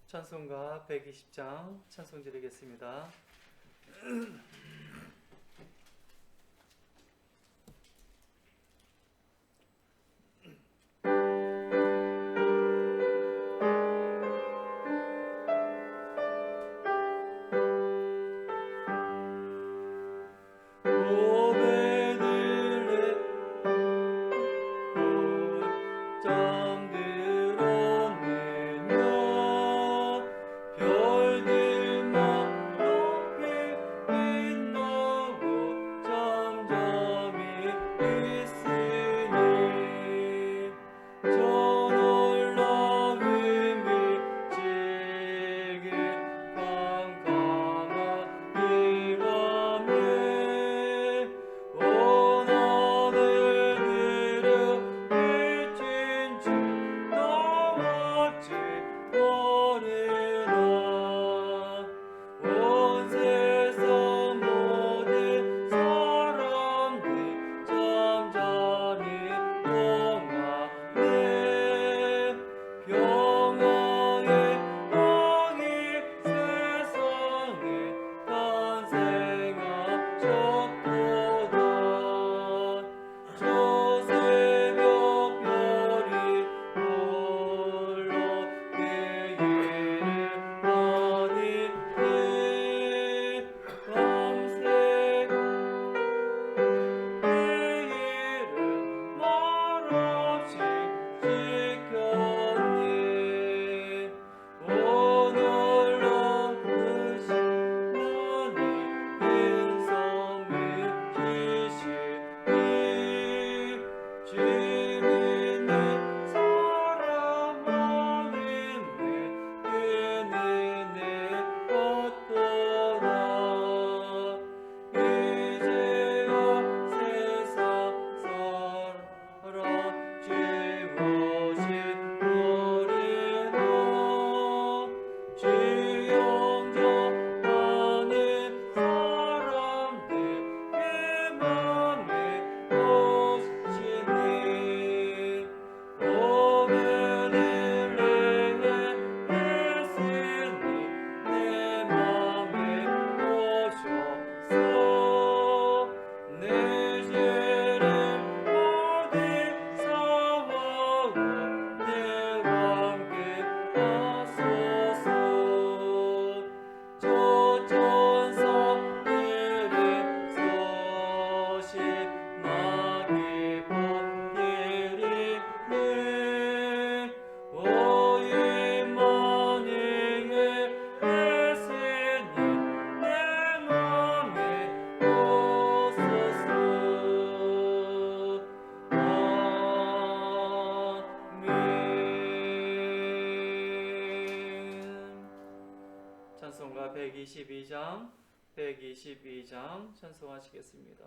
찬송가 120장 찬송 드리겠습니다. 찬송가 122장 찬송하시겠습니다.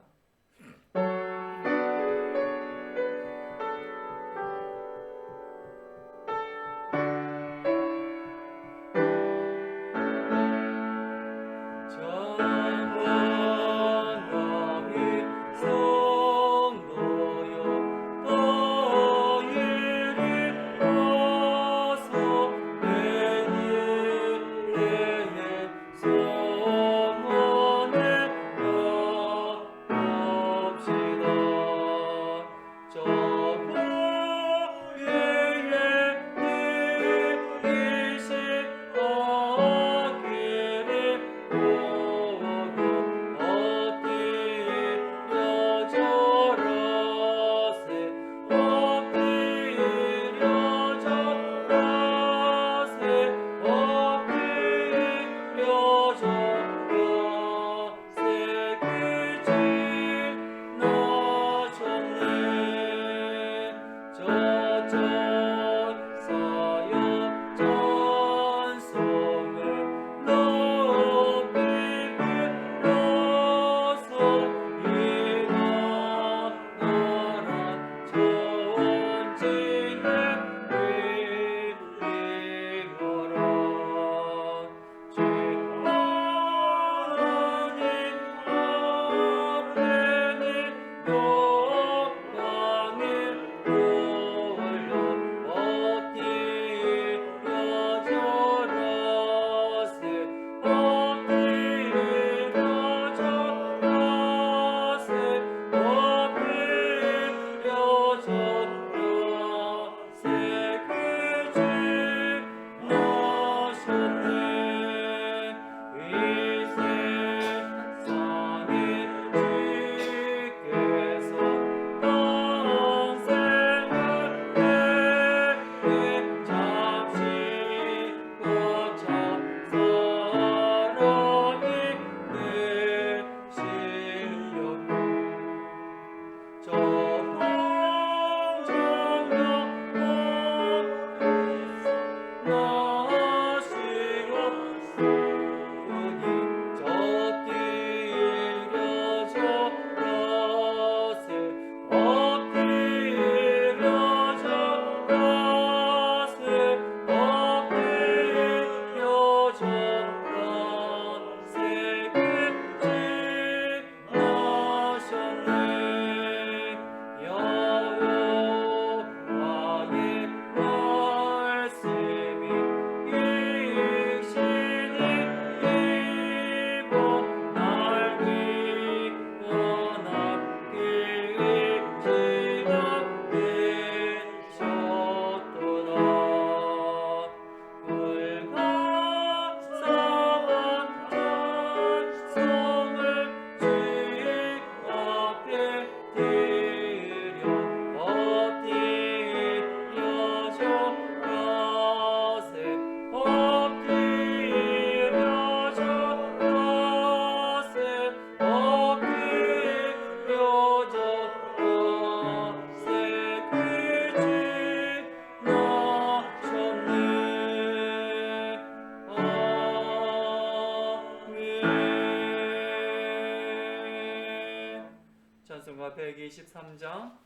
123장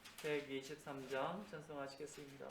찬송하시겠습니다.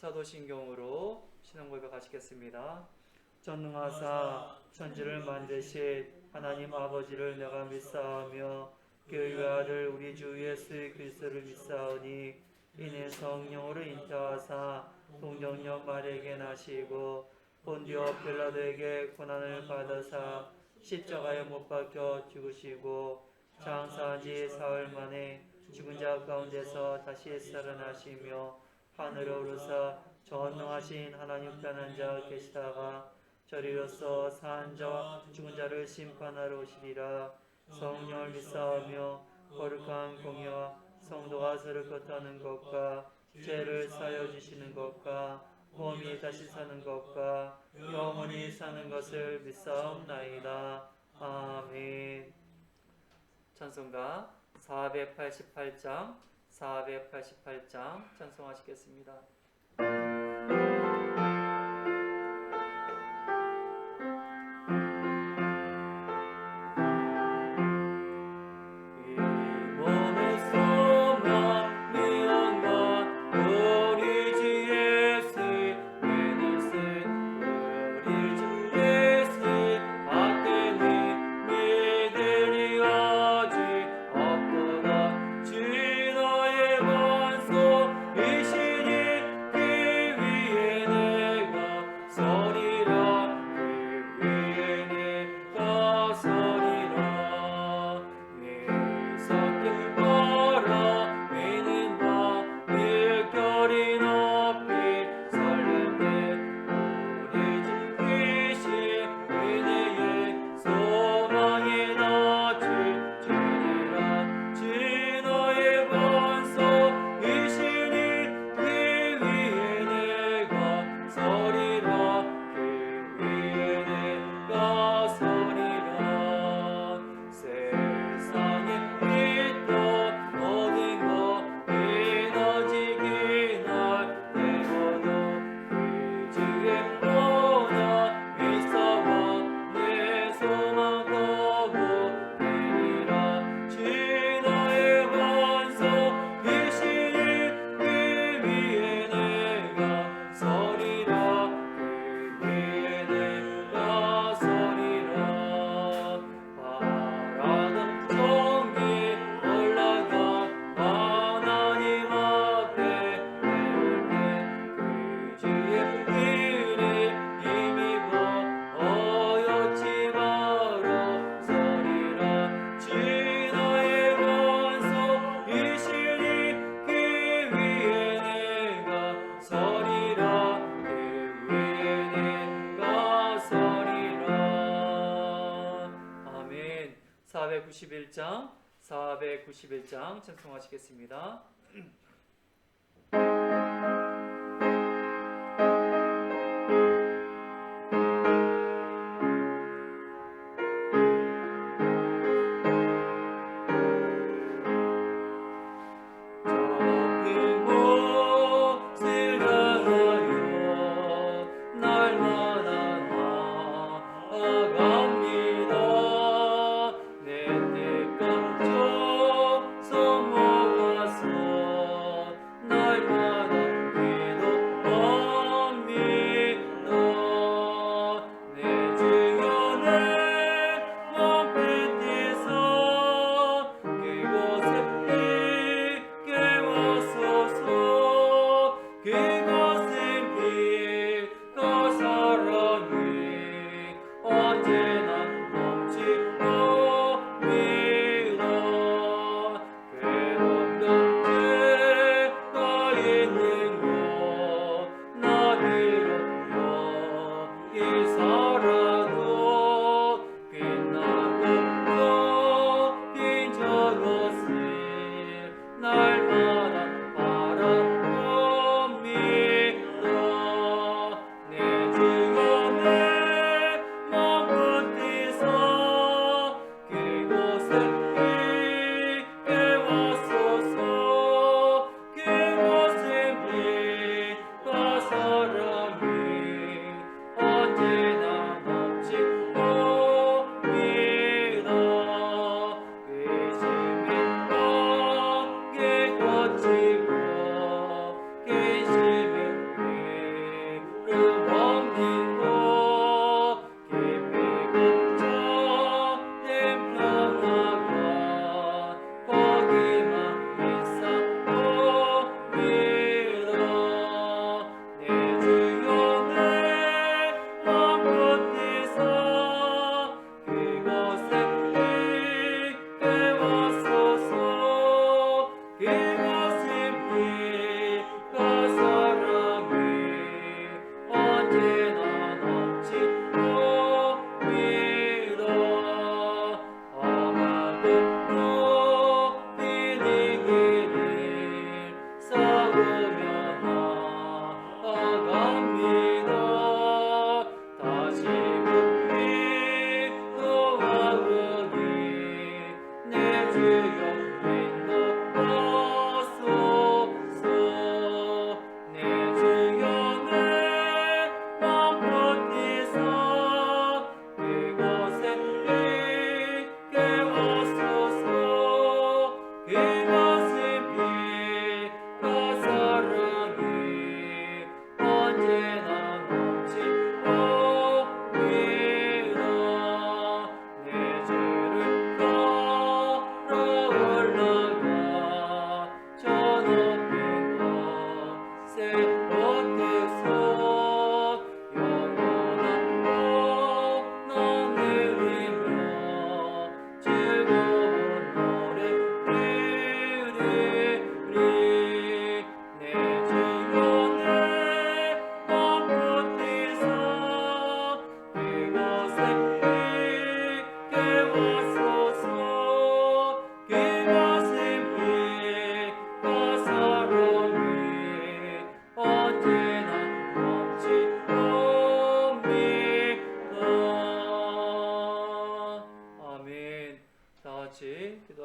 사도신경으로 신앙 고백하시겠습니다. 전능하사 천지를 만드신 하나님 아버지를 내가 믿사오며 그의 아들 우리 주 예수 그리스도를 믿사오니 이는 성령으로 잉태하사 동정녀 마리아에게 나시고 본디오 빌라도에게 고난을 받으사 십자가에 못 박혀 죽으시고 장사한 지 사흘 만에 죽은 자 가운데서 다시 살아나시며 하늘에 오르사 전능하신 하나님 편한 자 계시다가 저리로서 산 자와 죽은 자를 심판하러 오시리라. 성령을 믿사오며 거룩한 공의와 성도가 서로 겉하는 것과 죄를 사여 주시는 것과 몸이 다시 사는 것과 영원히 사는 것을 믿사옵나이다. 아멘. 찬송가 488장 찬송하시겠습니다. 이 몸의 소망 미움과 491장 찬송하시겠습니다.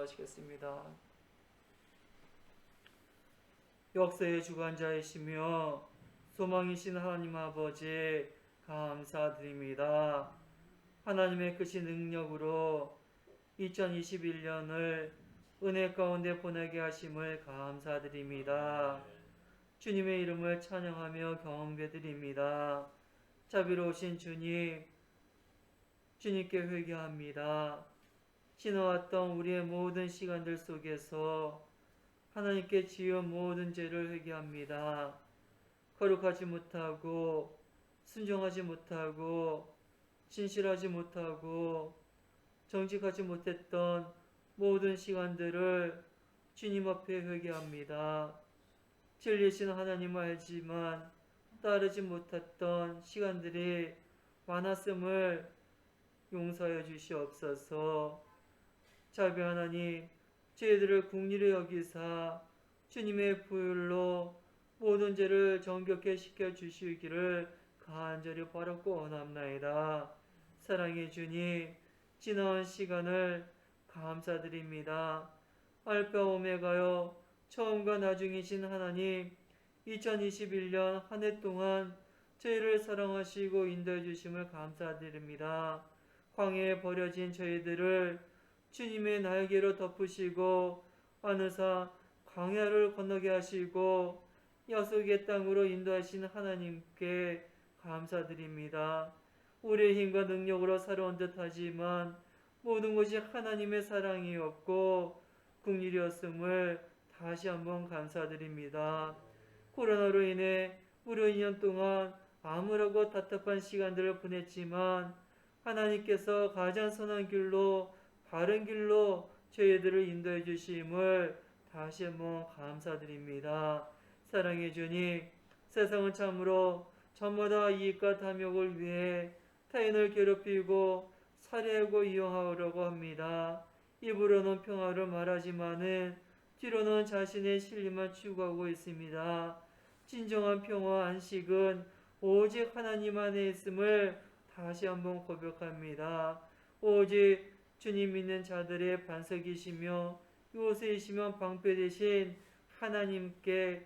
기도하시겠습니다. 역사의 주관자이시며 소망이신 하나님 아버지 감사드립니다. 하나님의 크신 능력으로 2021년을 은혜 가운데 보내게 하심을 감사드립니다. 주님의 이름을 찬양하며 경배드립니다. 자비로우신 주님, 주님께 회개합니다. 지나왔던 우리의 모든 시간들 속에서 하나님께 지은 모든 죄를 회개합니다. 거룩하지 못하고 순종하지 못하고 진실하지 못하고 정직하지 못했던 모든 시간들을 주님 앞에 회개합니다. 진리신 하나님을 알지만 따르지 못했던 시간들이 많았음을 용서하여 주시옵소서. 자비 하나님, 저희들을 긍휼히 여기사 주님의 보혈로 모든 죄를 정결케 시켜 주시기를 간절히 바라고 원합나이다. 사랑의 주님, 지나온 시간을 감사드립니다. 알파 오메가요, 처음과 나중이신 하나님, 2021년 한 해 동안 저희를 사랑하시고 인도해 주심을 감사드립니다. 광야에 버려진 저희들을 주님의 날개로 덮으시고 어느사 광야를 건너게 하시고 약속의 땅으로 인도하신 하나님께 감사드립니다. 우리의 힘과 능력으로 살아온 듯하지만 모든 것이 하나님의 사랑이었고 긍휼이었음을 다시 한번 감사드립니다. 코로나로 인해 무려 2년 동안 암울하고 답답한 시간들을 보냈지만 하나님께서 가장 선한 길로 바른 길로 저희들을 인도해 주심을 다시 한번 감사드립니다. 사랑의 주님, 세상은 참으로 저마다 이익과 탐욕을 위해 타인을 괴롭히고 살해하고 이용하려고 합니다. 입으로는 평화를 말하지만은 뒤로는 자신의 실리만 추구하고 있습니다. 진정한 평화 안식은 오직 하나님 안에 있음을 다시 한번 고백합니다. 오직 주님 믿는 자들의 반석이시며 요새이시며 방패 되신 하나님께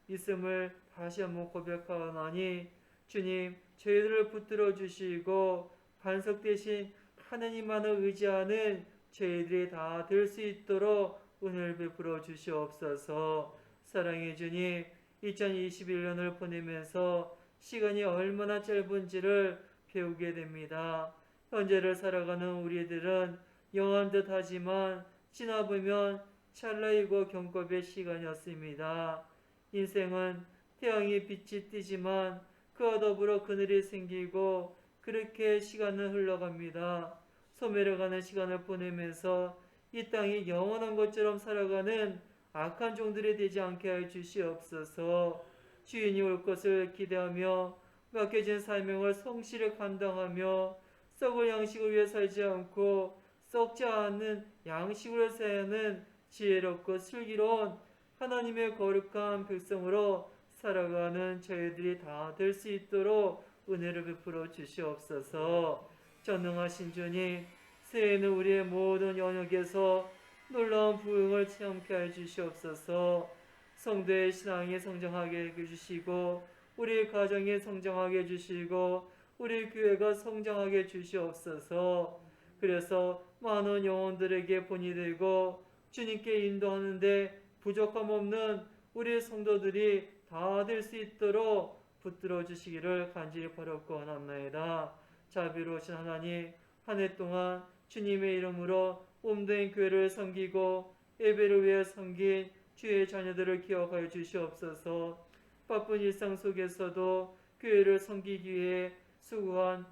있음을 다시 한번 고백하오나니 주님 저희들을 붙들어 주시고 반석 대신 하나님만을 의지하는 저희들이 다 될 수 있도록 은혜를 베풀어 주시옵소서. 사랑의 주님, 2021년을 보내면서 시간이 얼마나 짧은지를 배우게 됩니다. 현재를 살아가는 우리들은 영한 듯 하지만 지나보면 찰나이고 경겁의 시간이었습니다. 인생은 태양이 빛이 뜨지만 그와 더불어 그늘이 생기고 그렇게 시간은 흘러갑니다. 소멸해가는 시간을 보내면서 이 땅이 영원한 것처럼 살아가는 악한 종들이 되지 않게 하여 주시옵소서. 주인이 올 것을 기대하며 맡겨진 사명을 성실히 감당하며 썩을 양식을 위해 살지 않고 썩지 않는 양식으로 사는 지혜롭고 슬기로운 하나님의 거룩한 백성으로 살아가는 저희들이 다 될 수 있도록 은혜를 베풀어 주시옵소서. 전능하신 주님, 새해에는 우리의 모든 영역에서 놀라운 부흥을 체험케 해 주시옵소서. 성도의 신앙이 성장하게 해주시고 우리 가정이 성장하게 해주시고 우리 교회가 성장하게 해주시옵소서. 그래서 많은 영혼들에게 본이 되고 주님께 인도하는데 부족함 없는 우리 성도들이 다 될 수 있도록 붙들어 주시기를 간절히 바라고 원합나이다. 자비로우신 하나님, 한 해 동안 주님의 이름으로 몸된 교회를 섬기고 예배를 위해 섬긴 주의 자녀들을 기억하여 주시옵소서. 바쁜 일상 속에서도 교회를 섬기기 위해 수고한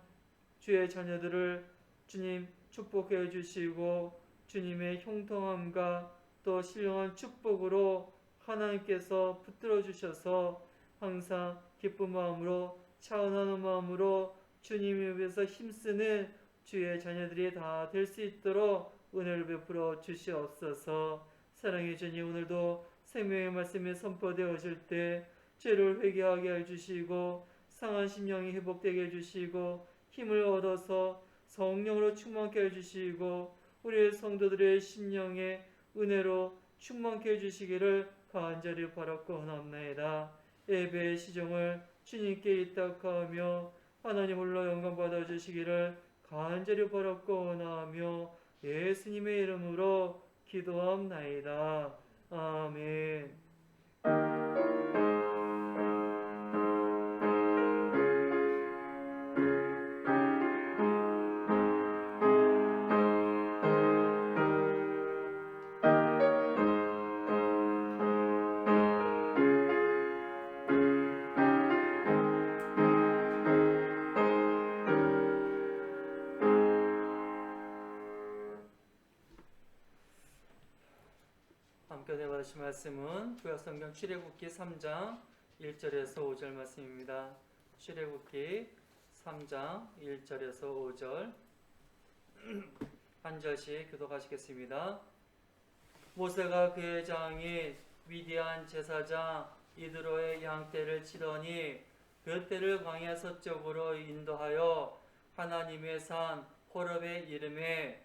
주의 자녀들을 주님 축복해 주시고 주님의 형통함과 또 신령한 축복으로 하나님께서 붙들어 주셔서 항상 기쁜 마음으로 차원하는 마음으로 주님 위해서 힘쓰는 주의 자녀들이 다 될 수 있도록 은혜를 베풀어 주시옵소서. 사랑의 주님, 오늘도 생명의 말씀이 선포되어질 때 죄를 회개하게 해주시고 상한 심령이 회복되게 해주시고 힘을 얻어서 성령으로 충만케 해주시고 우리의 성도들의 심령에 은혜로 충만케 해주시기를 간절히 바라고 원합나이다. 예배의 시종을 주님께 입닥하며 하나님 홀로 영광 받아주시기를 간절히 바라고 원하며 예수님의 이름으로 기도합나이다. 아멘. 함께 받으실 말씀은 구약성경 출애굽기 3장 1절에서 5절 말씀입니다. 출애굽기 3장 1절에서 5절 한 절씩 교독하시겠습니다. 모세가 그의 장이 미디안 제사장 이드로의 양떼를 치더니 그 떼를 광야 서쪽으로 인도하여 하나님의 산 호렙의 이름에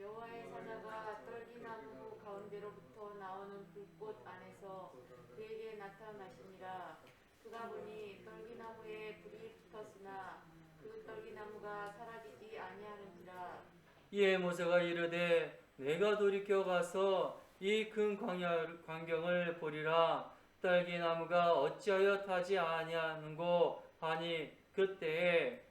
여호와의 사자가 떨기나무 가운데로부터 나오는 불꽃 안에서 그에게 나타나시니라. 그가 보니 떨기나무에 불이 붙었으나 그 떨기나무가 사라지지 아니하는지라. 이에 모세가 이르되 내가 돌이켜 가서 이 큰 광경을 보리라. 떨기나무가 어찌하여 타지 아니하는고 하니 그때에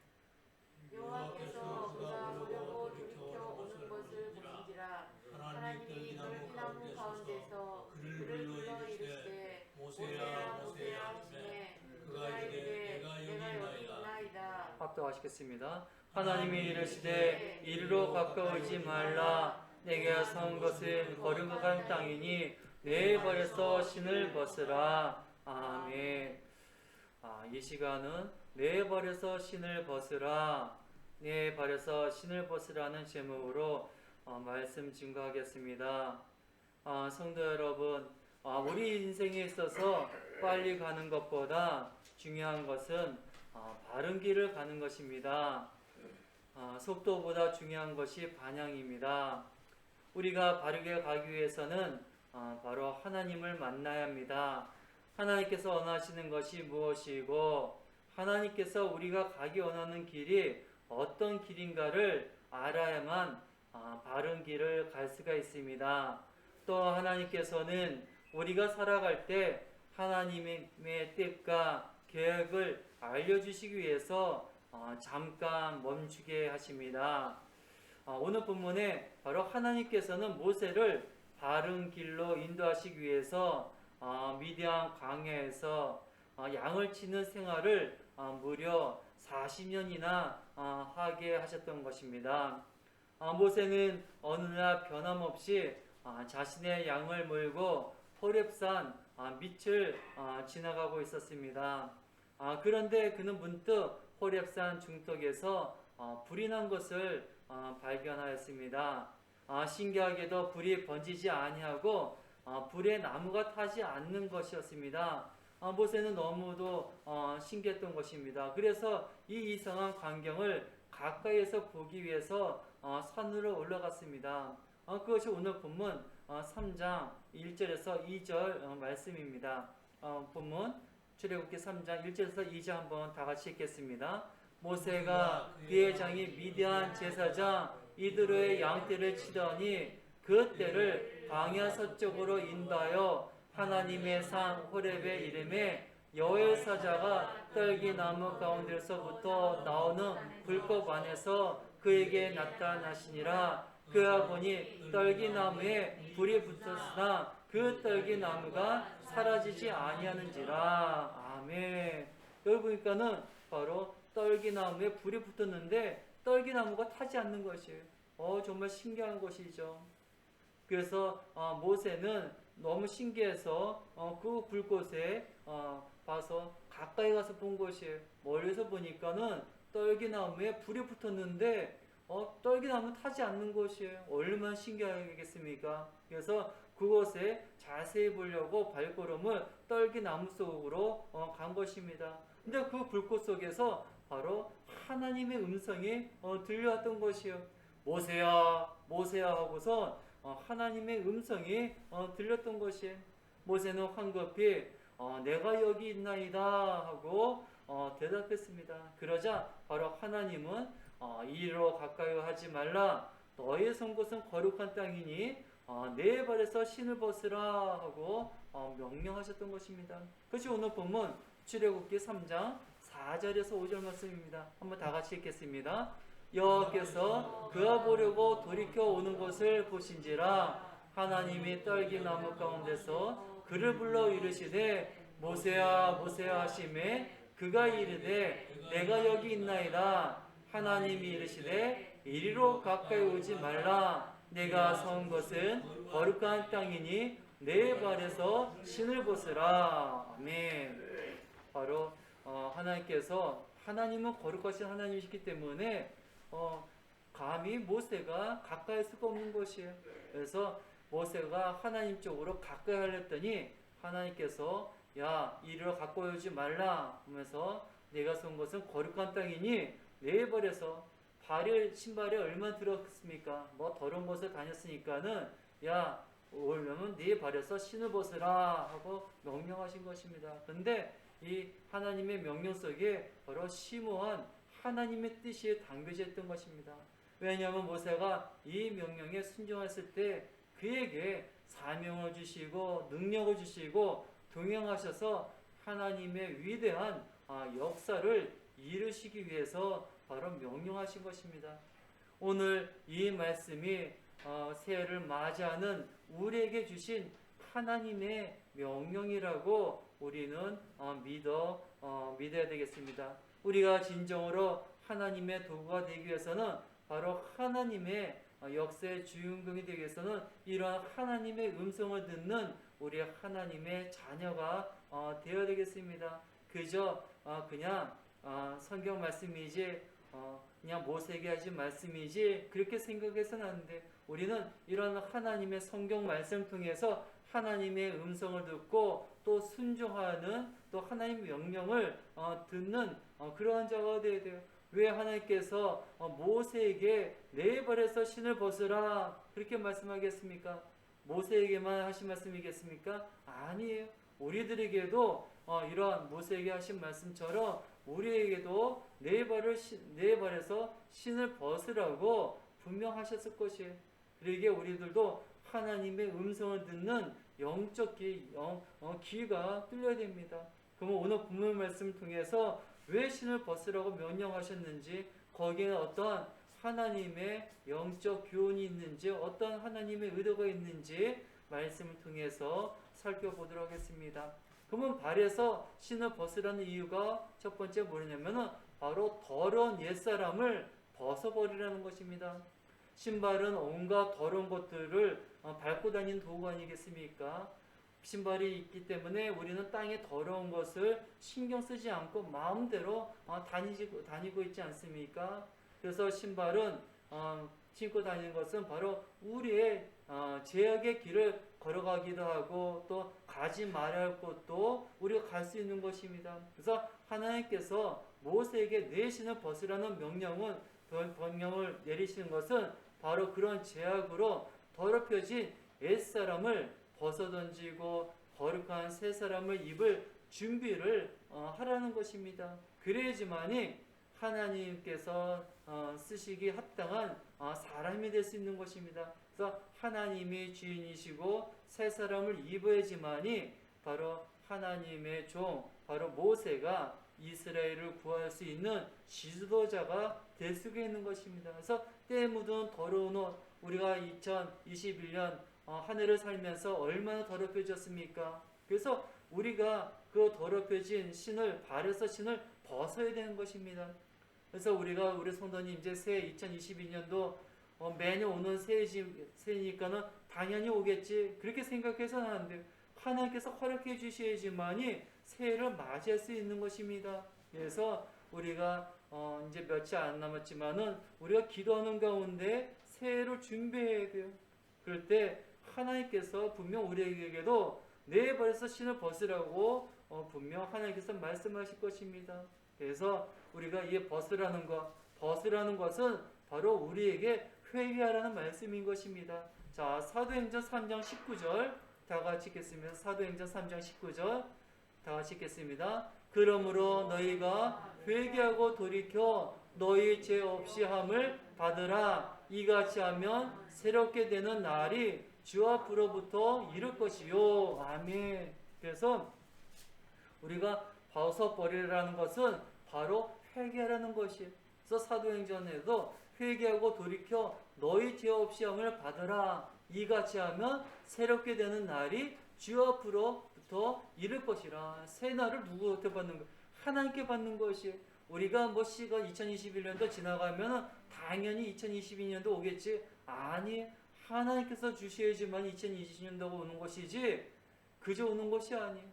여호와께서 그가 보려고 돌이켜 오는 것을 보신지라. 하나님이 떨기나무 가운데서 그를 불러 이르시되 모세야 모세야 하시매 그가 이르되 내가 여기 있나이다. 합독하시겠습니다. 하나님이 이르시되 이리로 가까우지 말라. 내게 선 것은 거룩한 땅이니 내 발에서 신을 벗으라. 아멘. 이 시간은 내 발에서 신을 벗으라, 내 발에서 신을 벗으라는 제목으로 말씀 증거하겠습니다. 성도 여러분, 우리 인생에 있어서 빨리 가는 것보다 중요한 것은 바른 길을 가는 것입니다. 속도보다 중요한 것이 방향입니다. 우리가 바르게 가기 위해서는 바로 하나님을 만나야 합니다. 하나님께서 원하시는 것이 무엇이고 하나님께서 우리가 가기 원하는 길이 어떤 길인가를 알아야만 바른 길을 갈 수가 있습니다. 또 하나님께서는 우리가 살아갈 때 하나님의 뜻과 계획을 알려주시기 위해서 잠깐 멈추게 하십니다. 오늘 본문에 바로 하나님께서는 모세를 바른 길로 인도하시기 위해서 미디안 광야에서 양을 치는 생활을 무려 40년이나 하게 하셨던 것입니다. 모세는 어느 날 변함없이 자신의 양을 몰고 호렙산 밑을 지나가고 있었습니다. 그런데 그는 문득 호렙산 중턱에서 불이 난 것을 발견하였습니다. 신기하게도 불이 번지지 아니하고 불에 나무가 타지 않는 것이었습니다. 모세는 너무도 신기했던 것입니다. 그래서 이 이상한 광경을 가까이에서 보기 위해서 산으로 올라갔습니다. 그것이 오늘 본문 3장 1절에서 2절 말씀입니다. 본문 출애굽기 3장 1절에서 2절 한번 다 같이 읽겠습니다. 모세가 그의 장이 미디안 제사장 이드로의 양떼를 치더니 그 떼를 광야 서쪽으로 인도하여 하나님의 산 호렙의 이름에 여호와의 사자가 떨기나무 가운데서부터 나오는 불꽃 안에서 그에게 나타나시니라. 그가 보니 떨기나무에 불이 붙었으나 그 떨기나무가 사라지지 아니하는지라. 아멘. 여기 보니까는 바로 떨기나무에 불이 붙었는데 떨기나무가 타지 않는 것이에요. 정말 신기한 것이죠. 그래서 모세는 너무 신기해서 그 불꽃에 봐서 가까이 가서 본 것이에요. 멀리서 보니까는 떨기나무에 불이 붙었는데 떨기나무 타지 않는 것이에요. 얼마나 신기하겠습니까? 그래서 그곳에 자세히 보려고 발걸음을 떨기나무 속으로 간 것입니다. 근데 그 불꽃 속에서 바로 하나님의 음성이 들려왔던 것이에요. 모세야, 모세야 하고서 하나님의 음성이 들렸던 것이에요. 모세는 황급히 내가 여기 있나이다 하고 대답했습니다. 그러자 바로 하나님은 이리로 가까이 하지 말라. 너의 선 곳은 거룩한 땅이니 내 발에서 신을 벗으라 하고 명령하셨던 것입니다. 그것이 오늘 본문 출애굽기 3장 4절에서 5절 말씀입니다. 한번 다 같이 읽겠습니다. 여호와께서 그가 보려고 돌이켜 오는 것을 보신지라. 하나님이 떨기나무 가운데서 그를 불러 이르시되 모세야 모세야 하시매 그가 이르되 내가 여기 있나이다. 하나님이 이르시되 이리로 가까이 오지 말라. 내가 선 것은 거룩한 땅이니 내 발에서 신을 벗으라. 아멘. 바로 하나님께서 하나님은 거룩하신 하나님이시기 때문에 감히 모세가 가까이 할 수가 없는 것이에요. 그래서 모세가 하나님 쪽으로 가까이 하렸더니 하나님께서 야 이리로 가까이 오지 말라 하면서 내가 선 것은 거룩한 땅이니 내버려서 신발에 얼마나 들었겠습니까? 뭐 더러운 곳에 다녔으니까는 야 오려면 네 발에서 신을 벗으라 하고 명령하신 것입니다. 그런데 이 하나님의 명령 속에 바로 심오한 하나님의 뜻이 담겨져 있던 것입니다. 왜냐하면 모세가 이 명령에 순종했을 때 그에게 사명을 주시고 능력을 주시고 동행하셔서 하나님의 위대한 역사를 이루시기 위해서 바로 명령하신 것입니다. 오늘 이 말씀이 새해를 맞이하는 우리에게 주신 하나님의 명령이라고 우리는 믿어야 되겠습니다. 우리가 진정으로 하나님의 도구가 되기 위해서는 바로 하나님의 역사의 주인공이 되기 위해서는 이러한 하나님의 음성을 듣는 우리 하나님의 자녀가 되어야 되겠습니다. 그저 그냥 성경 말씀이지 그냥 모세에게 하신 말씀이지 그렇게 생각해서는 안 돼. 우리는 이런 하나님의 성경 말씀 통해서 하나님의 음성을 듣고 또 순종하는 또 하나님의 명령을 듣는 그러한 자가 되어야 돼요. 왜 하나님께서 모세에게 네 발에서 신을 벗으라 그렇게 말씀하겠습니까? 모세에게만 하신 말씀이겠습니까? 아니에요. 우리들에게도 이러한 모세에게 하신 말씀처럼 우리에게도 네 발에서 신을 벗으라고 분명하셨을 것이에요. 그러기에 우리들도 하나님의 음성을 듣는 영적 귀가 뚫려야 됩니다. 그러면 오늘 본문 말씀을 통해서 왜 신을 벗으라고 명령하셨는지 거기에 어떠한 하나님의 영적 교훈이 있는지 어떤 하나님의 의도가 있는지 말씀을 통해서 살펴보도록 하겠습니다. 그러면 발에서 신을 벗으라는 이유가 첫 번째 뭐냐면은 바로 더러운 옛사람을 벗어버리라는 것입니다. 신발은 온갖 더러운 것들을 밟고 다니는 도구 아니겠습니까? 신발이 있기 때문에 우리는 땅에 더러운 것을 신경 쓰지 않고 마음대로 다니고 있지 않습니까? 그래서 신발은 신고 다니는 것은 바로 우리의 죄악의 길을 걸어가기도 하고 또 가지 말아야 할 곳도 우리가 갈 수 있는 것입니다. 그래서 하나님께서 모세에게 네 신을 벗으라는 명령을 내리시는 것은 바로 그런 죄악으로 더럽혀진 옛사람을 벗어던지고 거룩한 새 사람을 입을 준비를 하라는 것입니다. 그래야지만이 하나님께서 쓰시기 합당한 사람이 될 수 있는 것입니다. 그래서 하나님이 주인이시고 새 사람을 입어야지만이 바로 하나님의 종 바로 모세가 이스라엘을 구할 수 있는 지도자가 될 수가 있는 것입니다. 그래서 때 묻은 더러운 옷 우리가 2021년 한 해를 살면서 얼마나 더럽혀졌습니까? 그래서 우리가 그 더럽혀진 발에서 신을 벗어야 되는 것입니다. 그래서 우리 성도님 이제 새해 2022년도 매년 오는 새해니까는 당연히 오겠지 그렇게 생각해서는 안 돼요. 하나님께서 허락해 주셔야지만이 새해를 맞이할 수 있는 것입니다. 그래서 우리가 이제 며칠 안 남았지만은 우리가 기도하는 가운데 새해를 준비해야 돼요. 그럴 때 하나님께서 분명 우리에게도 내 발에서 신을 벗으라고 분명 하나님께서 말씀하실 것입니다. 그래서 우리가 이 벗으라는 것은 바로 우리에게 회개하라는 말씀인 것입니다. 자, 사도행전 3장 19절 다 같이 읽겠습니다. 사도행전 3장 19절 다 같이 읽겠습니다. 그러므로 너희가 회개하고 돌이켜 너희 죄 없이 함을 받으라. 이같이 하면 새롭게 되는 날이 주 앞으로부터 이를 것이요. 아멘. 그래서 우리가 벗어버리라는 것은 바로 회개하라는 것이에요. 그래서 사도행전에도 회개하고 돌이켜 너희 죄 없이 함을 받으라. 이같이 하면 새롭게 되는 날이 주 앞으로부터 이를 것이라. 새 날을 누구한테 받는 거예요? 하나님께 받는 것이에요. 우리가 시가 2021년도 지나가면 당연히 2022년도 오겠지. 아니, 하나님께서 주셔야지만 2020년도가 오는 것이지 그저 오는 것이 아니에요.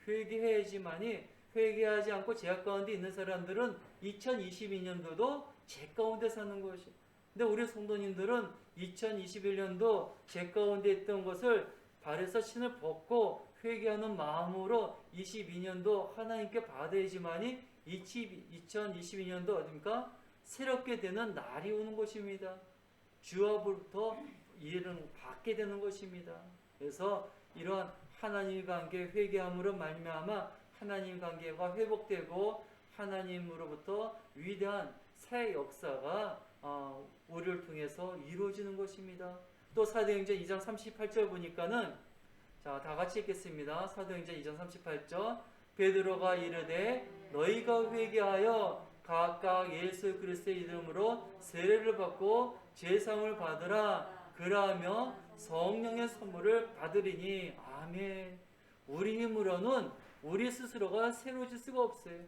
회개해야지만이 회개하지 않고 죄악 가운데 있는 사람들은 2022년도도 죄 가운데 사는 것이. 근데 우리 성도님들은 2021년도 제 가운데 있던 것을 발에서 신을 벗고 회개하는 마음으로 22년도 하나님께 받아야지만이 2022년도 어딥니까? 새롭게 되는 날이 오는 것입니다. 주와부터 일은 받게 되는 것입니다. 그래서 이러한 하나님 관계 회개함으로 말미암아 하나님 관계가 회복되고 하나님으로부터 위대한 새 역사가 우리를 통해서 이루어지는 것입니다. 또 사도행전 2장 38절 보니까는 자, 다 같이 읽겠습니다. 사도행전 2장 38절 베드로가 이르되 너희가 회개하여 각각 예수 그리스도의 이름으로 세례를 받고 제사함을 받으라. 그러하며 성령의 선물을 받으리니. 아멘. 우리 힘으로는 우리 스스로가 새로워질 수가 없어요.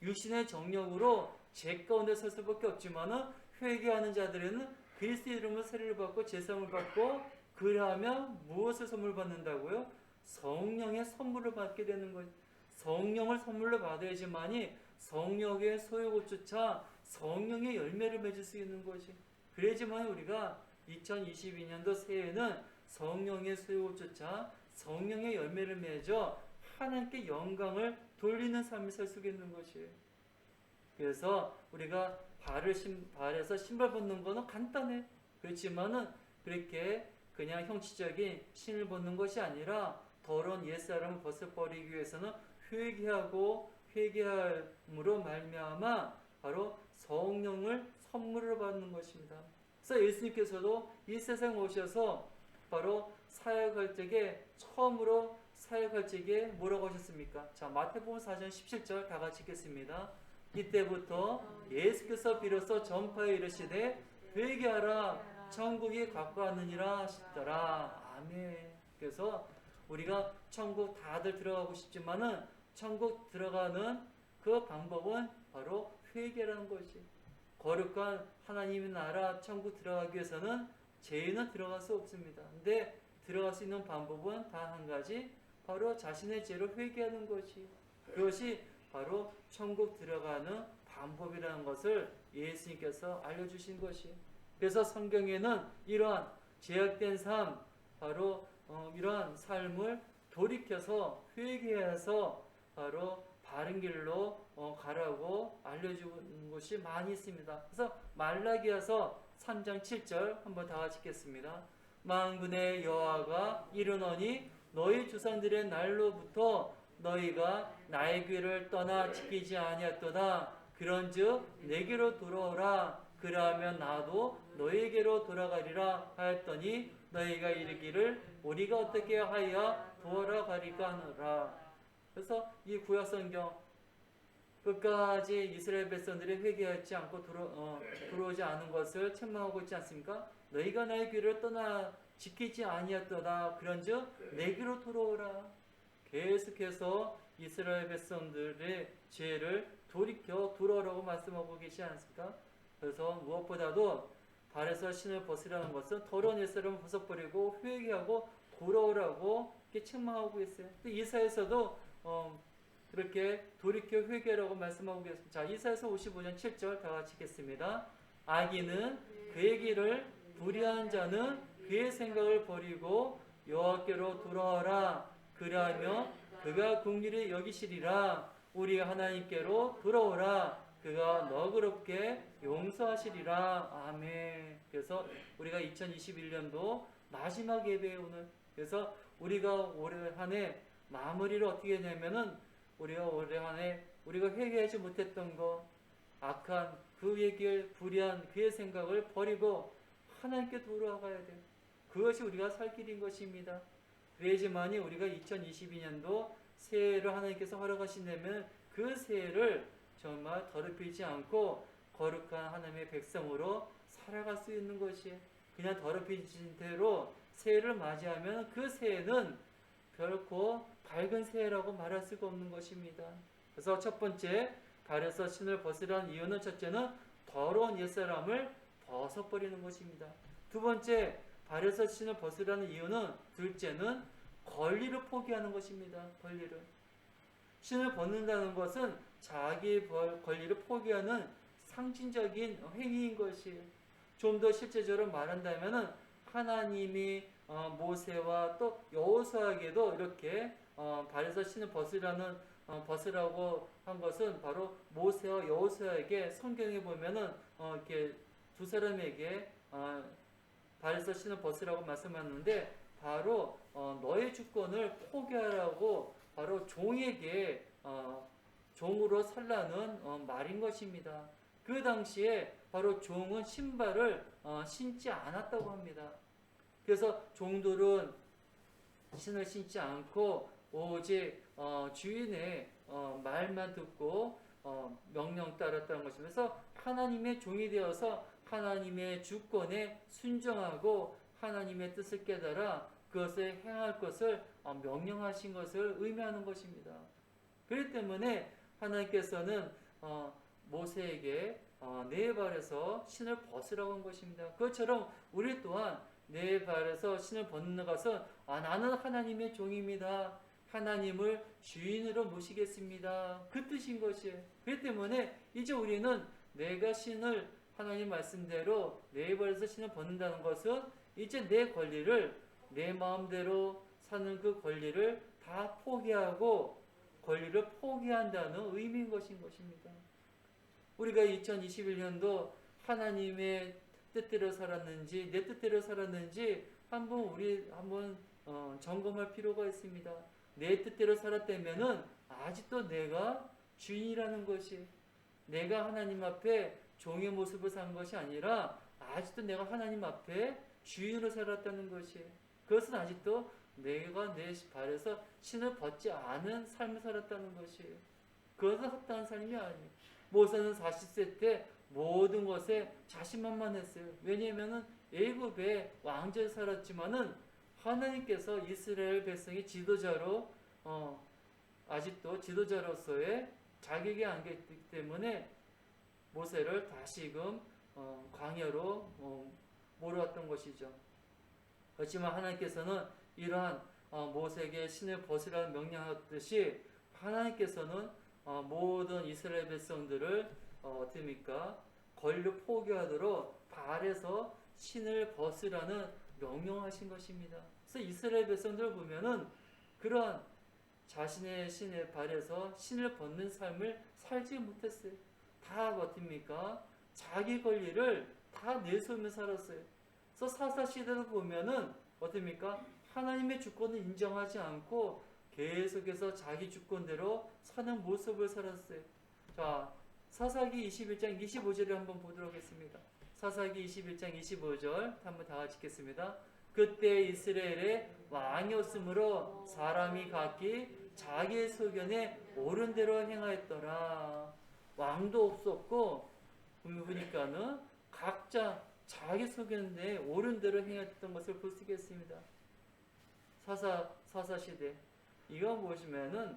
육신의 정력으로 죄 가운데 설 수밖에 없지만은 회개하는 자들에는 그리스도의 이름으로 세례를 받고 제사함을 받고 그러하면 무엇을 선물 받는다고요? 성령의 선물을 받게 되는 거예요. 성령을 선물로 받아야지만이 성령의 소유고조차 성령의 열매를 맺을 수 있는 것이. 그래야지만 우리가 2022년도 새해에는 성령의 소유고조차 성령의 열매를 맺어 하나님께 영광을 돌리는 삶을 살 수 있는 것이에요. 그래서 우리가 발에서 신발 벗는 거는 간단해. 그렇지만은 그렇게 그냥 형식적인 신을 벗는 것이 아니라 더러운 옛사람을 벗어버리기 위해서는 회개함으로 말미암아 바로 성령을 선물을 받는 것입니다. 그래서 예수님께서도 이 세상에 오셔서 바로 사역할 적에 처음으로 사역할 적에 뭐라고 하셨습니까? 자, 마태복음 4장 17절 다 같이 읽겠습니다. 이때부터 예수께서 비로소 전파에 이르시되 회개하라 천국이 가까웠느니라 하시더라. 아멘. 그래서 우리가 천국 다들 들어가고 싶지만은 천국 들어가는 그 방법은 바로 회개라는 것이. 거룩한 하나님의 나라 천국 들어가기 위해서는 죄인은 들어갈 수 없습니다. 근데 들어갈 수 있는 방법은 단 한 가지, 바로 자신의 죄를 회개하는 것이. 그것이 바로 천국 들어가는 방법이라는 것을 예수님께서 알려주신 것이. 그래서 성경에는 이러한 죄악된 삶, 바로 이러한 삶을 돌이켜서 회개해서 바로 바른 길로 가라고 알려주는 것이 많이 있습니다. 그래서 말라기야서 3장 7절 한번 다 같이 읽겠습니다. 만군의 여호와가 이르노니 너희 조상들의 날로부터 너희가 나의 귀를 떠나 지키지 아니하였도다. 그런즉 내게로 돌아오라. 그러하면 나도 너희에게로 돌아가리라 하였더니 너희가 이르기를 우리가 어떻게 하여 돌아가리까 하노라. 그래서 이 구약성경 끝까지 이스라엘 백성들이 회개하지 않고 들어오지 않은 것을 책망하고 있지 않습니까? 너희가 나의 귀를 떠나 지키지 아니하였도다. 그런즉 내게로 돌아오라. 계속해서 이스라엘 백성들의 죄를 돌이켜 돌아오라고 말씀하고 계시지 않습니까? 그래서 무엇보다도 발에서 신을 벗으라는 것은 더러운 옛사람을 벗어버리고 회개하고 돌아오라고 이렇게 책망하고 있어요. 이사야서도 그렇게 돌이켜 회개라고 말씀하고 계십니다. 자, 이사야서 55장 7절 다 같이 읽겠습니다. 악인은 그의 길을, 불의한 자는 그의 생각을 버리고 여호와께로 돌아와라. 그리하며 그가 긍휼히 여기시리라. 우리 하나님께로 돌아오라. 그가 너그럽게 용서하시리라. 아멘. 그래서 우리가 2021년도 마지막 예배에 오늘, 그래서 우리가 올해 한 해 마무리를 어떻게 하냐면은 우리가 올해 한 해 우리가 회개하지 못했던 것, 악한 그의 길, 불의한 그의 생각을 버리고 하나님께 돌아가야 돼요. 그것이 우리가 살 길인 것입니다. 그래야지만이 우리가 2022년도 새해를 하나님께서 허락하신다면 그 새해를 정말 더럽히지 않고 거룩한 하나님의 백성으로 살아갈 수 있는 것이. 그냥 더럽혀진 대로 새해를 맞이하면 그 새해는 결코 밝은 새해라고 말할 수가 없는 것입니다. 그래서 첫 번째, 발에서 신을 벗으라는 이유는 첫째는 더러운 옛사람을 벗어버리는 것입니다. 두 번째, 발에서 신을 벗으라는 이유는, 둘째는 권리를 포기하는 것입니다. 권리를. 신을 벗는다는 것은 자기의 권리를 포기하는 상징적인 행위인 것이에요. 좀 더 실제적으로 말한다면은 하나님이 모세와 또 여호수아에게도 이렇게 발에서 신을 벗으라고 한 것은 바로 모세와 여호수아에게 성경에 보면은 이렇게 두 사람에게 발에서 신을 벗으라고 말씀하는데 바로 너의 주권을 포기하라고 바로 종에게 종으로 살라는 말인 것입니다. 그 당시에 바로 종은 신발을 신지 않았다고 합니다. 그래서 종들은 신을 신지 않고 오직 주인의 말만 듣고 명령 따랐다는 것입니다. 그래서 하나님의 종이 되어서 하나님의 주권에 순종하고 하나님의 뜻을 깨달아 그것을 행할 것을 명령하신 것을 의미하는 것입니다. 그렇기 때문에 하나님께서는 모세에게 네 발에서 신을 벗으라고 한 것입니다. 그것처럼 우리 또한 네 발에서 신을 벗는 것은 나는 하나님의 종입니다. 하나님을 주인으로 모시겠습니다. 그 뜻인 것이에요. 그렇기 때문에 이제 우리는 내가 신을 하나님 말씀대로 네 발에서 신을 벗는다는 것은 이제 내 권리를 내 마음대로 사는 그 권리를 다 포기하고 권리를 포기한다는 의미인 것입니다. 우리가 2021년도 하나님의 뜻대로 살았는지 내 뜻대로 살았는지 한번 점검할 필요가 있습니다. 내 뜻대로 살았다면은 아직도 내가 주인이라는 것이 내가 하나님 앞에 종의 모습을 산 것이 아니라 아직도 내가 하나님 앞에 주인으로 살았다는 것이 그것은 아직도 내가 내 발에서 신을 벗지 않은 삶을 살았다는 것이 그것은 합당한 삶이 아니에요. 모세는 40세 때 모든 것에 자신만만했어요. 왜냐하면 애굽의 왕조에 살았지만은 하나님께서 이스라엘 백성의 지도자로 아직도 지도자로서의 자격이 안겼기 때문에 모세를 다시금 광야로 몰아왔던 것이죠. 그렇지만 하나님께서는 이러한 모세에게 신을 벗으라는 명령하듯이 하나님께서는 모든 이스라엘 백성들을 어떻습니까? 권리를 포기하도록 발에서 신을 벗으라는 명령하신 것입니다. 그래서 이스라엘 백성들을 보면은 그러한 자신의 신의 발에서 신을 벗는 삶을 살지 못했어요. 다 어떻습니까? 자기 권리를 다 내세우며 살았어요. 그래서 사사 시대를 보면은 어떻습니까? 하나님의 주권을 인정하지 않고 계속해서 자기 주권대로 사는 모습을 살았어요. 자, 사사기 21장 25절을 한번 보도록 하겠습니다. 사사기 21장 25절 한번 다 같이 읽겠습니다. 그때 이스라엘에 왕이 없으므로 사람이 각기 자기의 소견에 옳은 대로 행하였더라. 왕도 없었고 보니까는 각자 자기 소견에 옳은 대로 행했던 것을 볼 수 있겠습니다. 사사 시대 이거 보시면은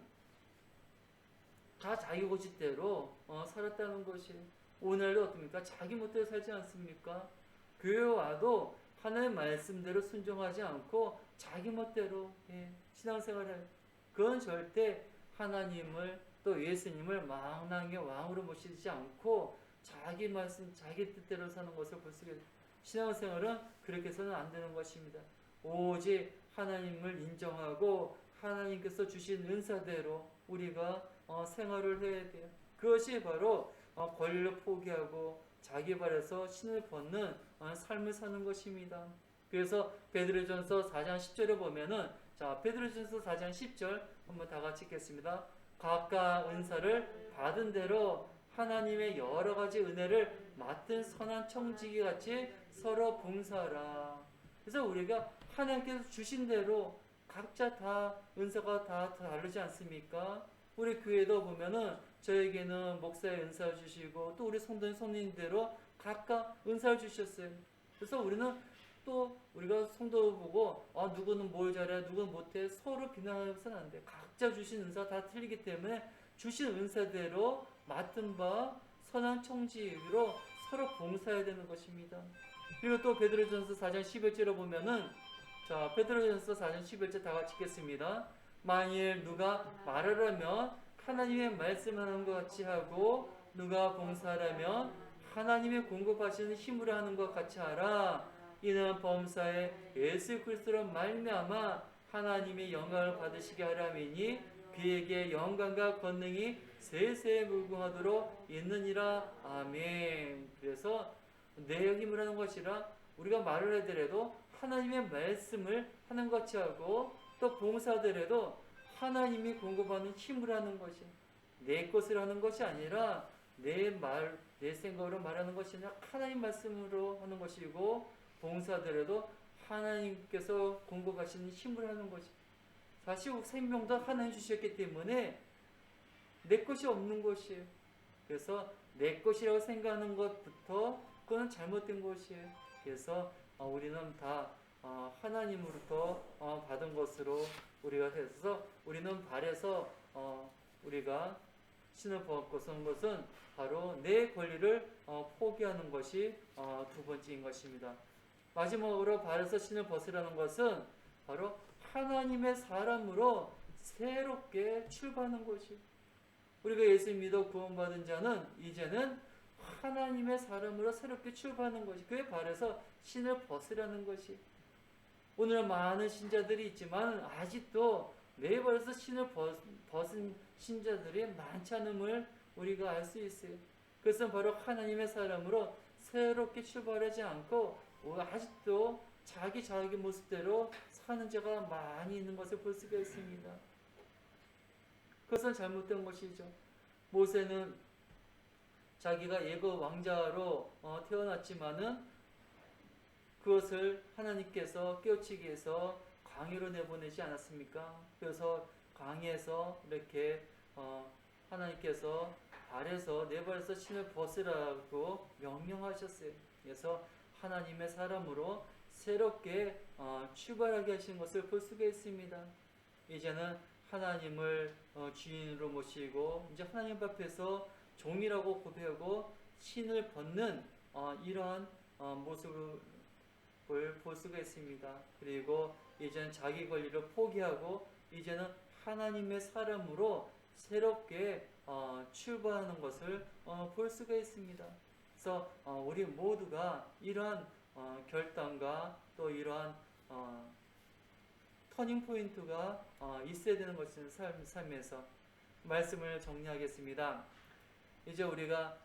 다 자기 고집대로 살았다는 것이 오늘도 어떻습니까? 자기 멋대로 살지 않습니까? 교회 와도 하나님의 말씀대로 순종하지 않고 자기 멋대로 신앙생활을 해요. 그건 절대 하나님을 또 예수님을 망랑의 왕으로 모시지 않고 자기 말씀, 자기 뜻대로 사는 것을 볼 수 있어요. 신앙생활은 그렇게 해서는 안 되는 것입니다. 오직 하나님을 인정하고 하나님께서 주신 은사대로 우리가 생활을 해야 돼요. 그것이 바로 권리를 포기하고 자기 발에서 신을 벗는 삶을 사는 것입니다. 그래서 베드로전서 4장 10절에 보면은 자 베드로전서 4장 10절 한번 다 같이 읽겠습니다. 각각 은사를 받은 대로 하나님의 여러 가지 은혜를 맡은 선한 청지기 같이 서로 봉사하라. 그래서 우리가 하나님께서 주신 대로 각자 다 은사가 다 다르지 않습니까? 우리 교회도 보면은 저에게는 목사의 은사를 주시고 또 우리 성도님대로 각각 은사를 주셨어요. 그래서 우리는 또 우리가 성도 보고 누구는 뭘 잘해 누구는 못해 서로 비난해서는 안 돼. 각자 주신 은사 다 틀리기 때문에 주신 은사대로 맡은 바 선한 청지기로 서로 봉사해야 되는 것입니다. 그리고 또 베드로전서 4장 11절에 보면은 자 베드로전서 4장 11절 다 같이 읽겠습니다. 만일 누가 말하려면 하나님의 말씀하는 것 같이 하고 누가 봉사하려면 하나님이 공급하시는 힘으로 하는 것 같이 하라. 이는 범사에 예수 그리스도로 말미암아 하나님의 영광을 받으시게 하람이니 그에게 영광과 권능이 세세에 무궁하도록 있느니라. 아멘. 그래서 내 힘을 하는 것이라 우리가 말을 하더라도 하나님의 말씀을 하는 것이 하고 또 봉사하더라도 하나님이 공급하는 힘을 하는 것이 내 것을 하는 것이 아니라 내 생각으로 말하는 것이 아니라 하나님 말씀으로 하는 것이고 봉사하더라도 하나님께서 공급하시는 힘을 하는 것이 사실 생명도 하나님 주셨기 때문에 내 것이 없는 것이에요. 그래서 내 것이라고 생각하는 것부터 그건 잘못된 것이에요. 그래서 우리는 다 하나님으로부터 받은 것으로 우리가 해서 우리는 발에서 우리가 신을 벗고 선 것은 바로 내 권리를 포기하는 것이 두 번째인 것입니다. 마지막으로 발에서 신을 벗으라는 것은 바로 하나님의 사람으로 새롭게 출발하는 것이 우리가 예수 믿어 구원받은 자는 이제는 하나님의 사람으로 새롭게 출발하는 것이 그의 발에서 신을 벗으라는 것이 오늘 많은 신자들이 있지만 아직도 내 발에서 신을 벗은 신자들이 많지 않음을 우리가 알 수 있어요. 그것은 바로 하나님의 사람으로 새롭게 출발하지 않고 아직도 자기 모습대로 사는 자가 많이 있는 것을 볼 수가 있습니다. 그것은 잘못된 것이죠. 모세는 자기가 예고 왕자로 태어났지만은 그것을 하나님께서 깨우치기 위해서 광야로 내보내지 않았습니까? 그래서 광야에서 이렇게 하나님께서 내 발에서 신을 벗으라고 명령하셨어요. 그래서 하나님의 사람으로 새롭게 출발하게 하신 것을 볼 수가 있습니다. 이제는 하나님을 주인으로 모시고 이제 하나님 앞에서 종이라고 고백하고 신을 벗는 이러한 모습을 볼 수가 있습니다. 그리고 이제는 자기 권리를 포기하고 이제는 하나님의 사람으로 새롭게 출발하는 것을 볼 수가 있습니다. 그래서 우리 모두가 이러한 결단과 또 이러한 터닝 포인트가 있어야 되는 것은 삶에서 말씀을 정리하겠습니다. 이제 우리가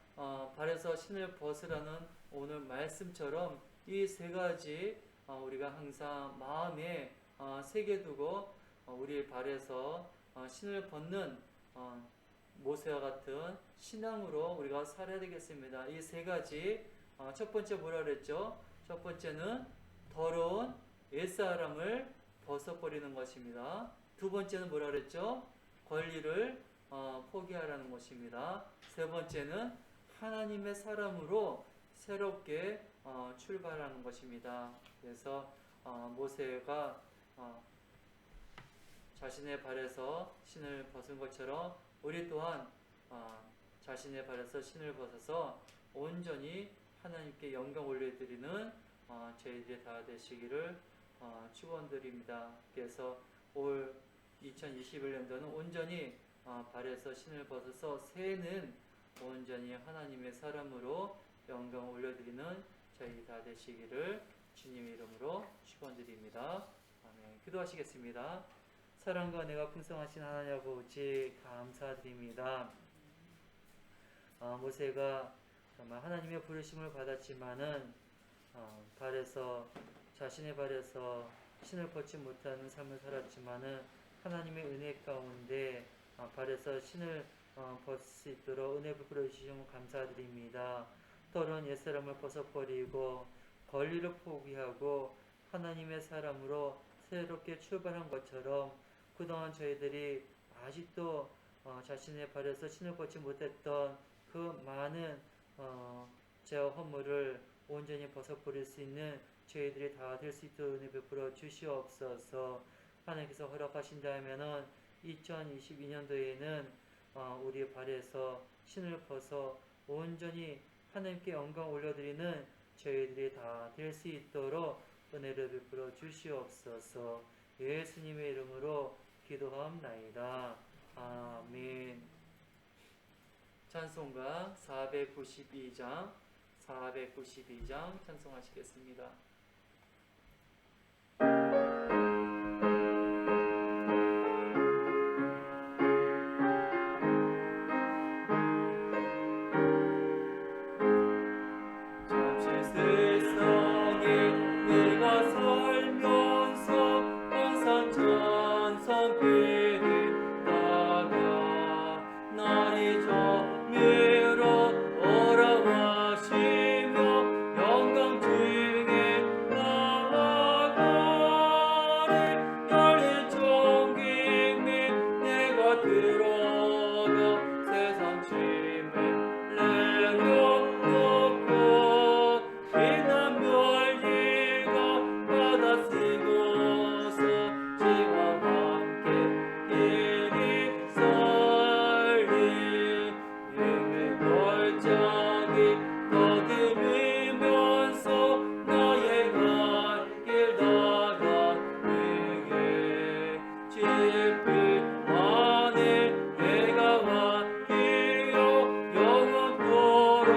발에서 신을 벗으라는 오늘 말씀처럼 이 세 가지 우리가 항상 마음에 새겨두고 우리 발에서 신을 벗는 모세와 같은 신앙으로 우리가 살아야 되겠습니다. 이 세 가지 첫 번째 뭐라 그랬죠? 첫 번째는 더러운 옛사람을 벗어버리는 것입니다. 두 번째는 뭐라 그랬죠? 권리를 포기하라는 것입니다. 세 번째는 하나님의 사람으로 새롭게 출발하는 것입니다. 그래서 모세가 자신의 발에서 신을 벗은 것처럼 우리 또한 자신의 발에서 신을 벗어서 온전히 하나님께 영광 올려드리는 저희들이 다 되시기를 축원드립니다. 그래서 올 2021년도는 온전히 발에서 신을 벗어서 새해는 온전히 하나님의 사람으로 영광 올려드리는 저희 다 되시기를 주님 이름으로 축원드립니다. 아멘. 기도하시겠습니다. 사랑과 내가 풍성하신 하나님 아버지 감사드립니다. 모세가 정말 하나님의 부르심을 받았지만은 자신의 발에서 신을 벗지 못하는 삶을 살았지만은 하나님의 은혜 가운데 발에서 신을 벗을 수 있도록 은혜 베풀어 주시면 감사드립니다. 더러운 옛사람을 벗어버리고 권리를 포기하고 하나님의 사람으로 새롭게 출발한 것처럼 그동안 저희들이 아직도 자신의 발에서 신을 벗지 못했던 그 많은 죄와 허물을 온전히 벗어버릴 수 있는 저희들이 다 될 수 있도록 은혜 베풀어 주시옵소서. 하나님께서 허락하신다면은 2022년도에는 우리 발에서 신을 벗어 온전히 하나님께 영광 올려드리는 저희들이 다 될 수 있도록 은혜를 베풀어 주시옵소서. 예수님의 이름으로 기도하옵나이다. 아멘. 찬송가 492장 492장 찬송하시겠습니다. 잠시 세상에 내가 살면서 항상 찬송 드리다가 날이 저미로 오라하시며 영광 중에 나아가리 열린 총기미 내가 들어가 세상 짐을 내려놓고 비난 멸리가 바다 쓰고서 지와 함께 길이 살리 힘의 골짜기 더듬으면서 나의 갈 길 다가오게 짚을 안에 내가 왔기요 영원토록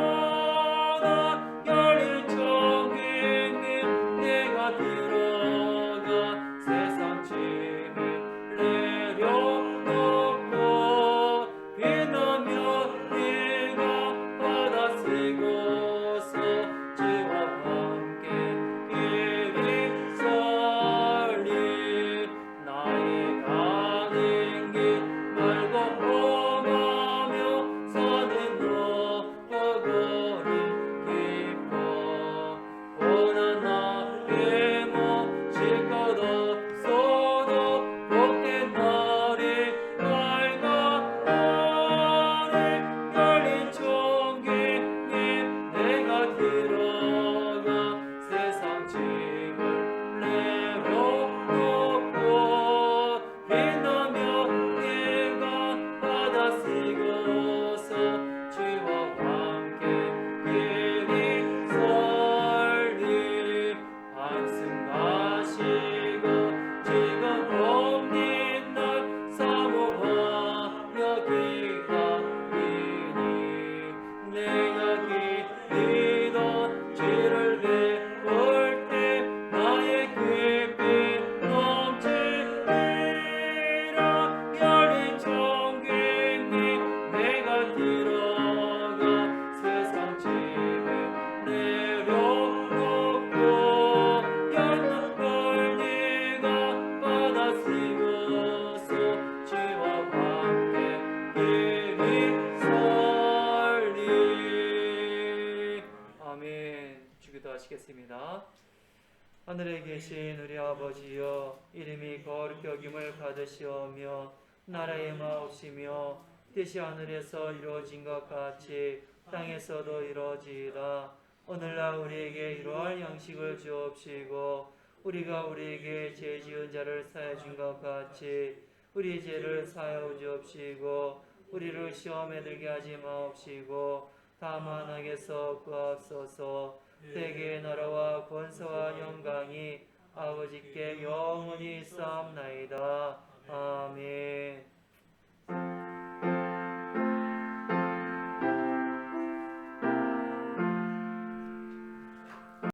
설리마다 열린 총기는 내가 들어가 세상 짐을 내려놓고 비나며 네가 바다 쓰고서 지와 함께 길이 설리 나의 가는 길 멀고 험하며 산은 높고 길이 깊어 고난 나의 멈출 것 없어도 복된 날이 밝아오니 열린 총기니 내가 들어가 세상 짐을 내려놓고 비나며 내가 바다 쓰고서 주와 함께 길이 설리 한숨 가시고 지금 없는 날 사모하며 기다리니 내가 기리던 주를 배울 때 나의 깊이 넘치리라 열린 총기니 내가 들어가 세상 짐을 내려놓고 열린 벌니가 바다 쓰고서 주와 함께 길이 설리 아멘. 주기도 하시겠습니다. 하늘에 계신 우리 아버지여 이름이 거룩히 여김을 받으시오며 나라의 마옵시며 뜻이 하늘에서 이루어진 것 같이 땅에서도 이루어지이다. 오늘날 우리에게 이러할 양식을 주옵시고 우리가 우리에게 죄 지은 자를 사하여 준 것 같이 우리 죄를 사하여 주옵시고 우리를 시험에 들게 하지 마옵시고 다만 악에서 구하옵소서. 대개의 나라와 권세와 영광이 아버지께 영원히 있사옵나이다. 아멘.